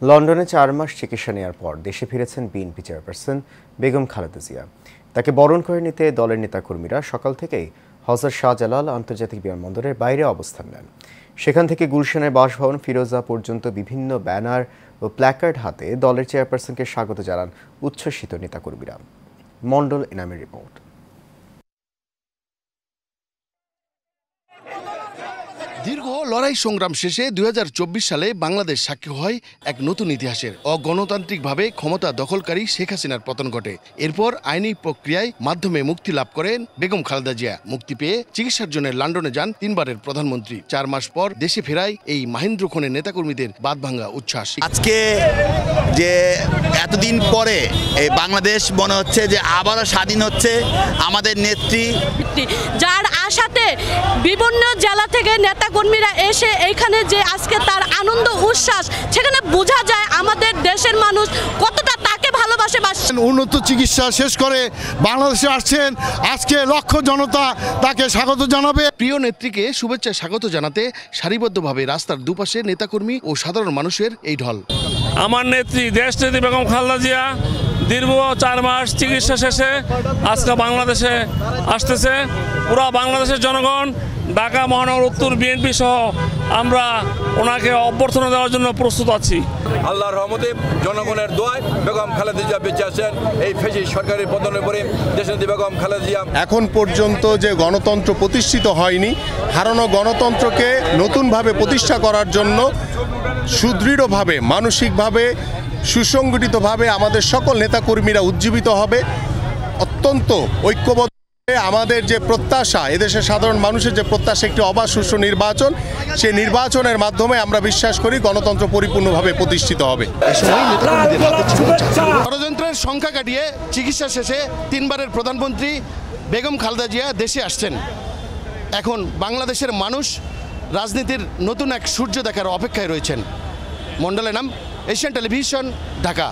লন্ডনে 4 মাস চিকিৎসা নেওয়ার পর দেশে ফিরেছেন বিএনপি চেয়ারপারসন বেগম খালেদা জিয়া। তাকে বরণ করে নিতে দলের নেতাকর্মীরা সকাল থেকেই হযরত শাহজালাল আন্তর্জাতিক বিমানবন্দরের বাইরে অবস্থান নেন। সেখান থেকে গুলশানের বাসভবন ফিরোজা পর্যন্ত বিভিন্ন ব্যানার ও প্ল্যাকার্ড হাতে দলের চেয়ারপারসনকে স্বাগত জানান উচ্ছ্বসিত নেতাকর্মীরা। মন্ডল এনামের রিপোর্ট। দীর্ঘ লড়াই সংগ্রাম শেষে 2024 সালে বাংলাদেশ সাক্ষী হয় এক নতুন ইতিহাসের। অগণতান্ত্রিকভাবে ক্ষমতা দখলকারী শেখ হাসিনার পতন ঘটে। এরপর আইনি প্রক্রিয়ায় মাধ্যমে মুক্তি লাভ করেন বেগম খালেদা জিয়া। মুক্তি পেয়ে চিকিৎসার জন্য লন্ডনে যান 3 বারের প্রধানমন্ত্রী। 4 মাস পর দেশে ফেরায় এই মাহেন্দ্র খনের নেতাকর্মীদের বাঁধভাঙ্গা উচ্ছ্বাস। আজকে যে এতদিন পরে এই বাংলাদেশ মনে হচ্ছে যে আবারও স্বাধীন হচ্ছে। আমাদের নেত্রী যার আশাতে বিভিন্ন জেলা থেকে নেতাকর্মীরা এসে এইখানে যে আজকে তার আনন্দ উচ্ছ্বাস, সেখানে বোঝা যায় আমাদের দেশের মানুষ কতটা তাকে ভালোবাসে। উন্নত চিকিৎসা শেষ করে বাংলাদেশে আসছেন, আজকে লক্ষ জনতা তাকে স্বাগত জানাবে। প্রিয় নেত্রীকে শুভেচ্ছা স্বাগত জানাতে সারিবদ্ধভাবে রাস্তার দুপাশে নেতাকর্মী ও সাধারণ মানুষের এই ঢল। আমার নেত্রী দেশনেত্রী বেগম খালেদা জিয়া দীর্ঘ 4 মাস চিকিৎসা শেষে আজকে বাংলাদেশে আসতেছে। পুরা বাংলাদেশের জনগণ, ঢাকা মহানগর উত্তর বিএনপি সহ আমরা ওনাকে অভ্যর্থনা দেওয়ার জন্য প্রস্তুত আছি। আল্লাহর রহমতে জনগণের দোয়ায় বেগম খালেদা জিয়া বেঁচে আছেন। এই ফ্যাসিস্ট সরকারের পতনের পরে দেশনেত্রী বেগম খালেদা জিয়া এখন পর্যন্ত যে গণতন্ত্র প্রতিষ্ঠিত হয়নি, হারানো গণতন্ত্রকে নতুনভাবে প্রতিষ্ঠা করার জন্য সুদৃঢ়ভাবে, মানসিকভাবে, সুসংগঠিতভাবে আমাদের সকল নেতাকর্মীরা উজ্জীবিত হবে। অত্যন্ত ঐক্যবদ্ধ আমাদের যে প্রত্যাশা, এদেশের সাধারণ মানুষের যে প্রত্যাশা একটি অবাধ সুষ্ঠু নির্বাচন, সেই নির্বাচনের মাধ্যমে আমরা বিশ্বাস করি গণতন্ত্র পরিপূর্ণভাবে প্রতিষ্ঠিত হবে। ষড়যন্ত্রের সংখ্যা কাটিয়ে চিকিৎসা শেষে 3 বারের প্রধানমন্ত্রী বেগম খালেদা জিয়া দেশে আসছেন। এখন বাংলাদেশের মানুষ রাজনীতির নতুন এক সূর্য দেখার অপেক্ষায় রয়েছেন। Mondal Enam, Asian television, Dhaka.